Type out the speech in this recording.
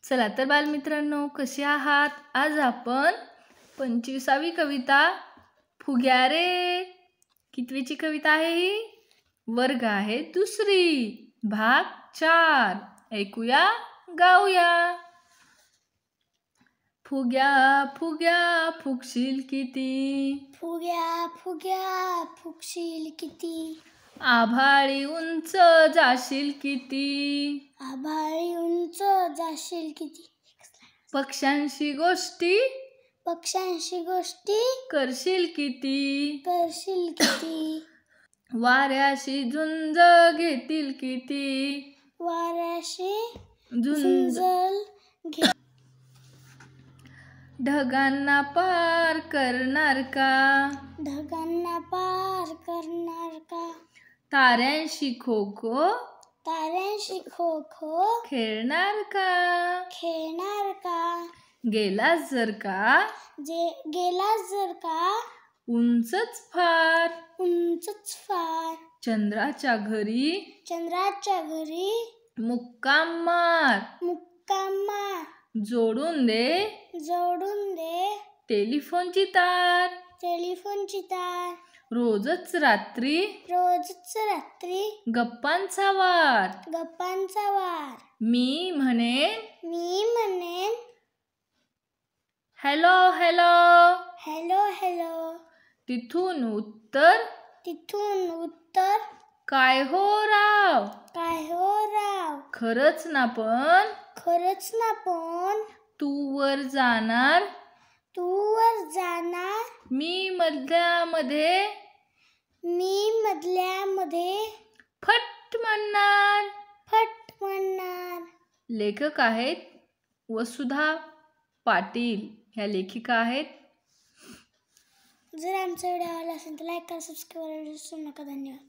चला तर बालमित्रांनो, कसे आहात? आज आपण 25वी कविता फुग्या रे. कितवीची कविता आहे ही? वर्ग आहे दुसरी, भाग 4. ऐकूया, गाऊया. फुग्या फुग्या फुगशील किती, फुग्या फुग्या फुगशील किती, आभाळी उंच जाशील किती, आभाळी उंच जाशील किती, पक्ष्यांशी गोष्टी करशील किती, करशील किती, वाऱ्याशी झुंज घेतील किती, वाऱ्याशी झुंज घे, ढगांना पार करणार का, ढगांना पार करणार का, ताऱ्यांशी खो खो ताऱ्यांशी खो खो खेळणार का, खेळणार का, गेलास जर का गेलास जर का उंचच फार, चंद्राच्या घरी मुक्काम मार, जोडून दे टेलिफोनची तार, रोजच रात्री गप्पांचा वार, मी म्हणेन हॅलो हॅलो, तिथून उत्तर काय हो राव, खरंच ना पण तू वर जाणार मी मधल्यामध्ये फट म्हणणार. लेखक आहेत वसुधा पाटील, ह्या लेखिका आहेत. जर आमचा व्हिडिओ आवडला असेल तर लाईक करा, सबस्क्राईब करायला विसरू नका. धन्यवाद.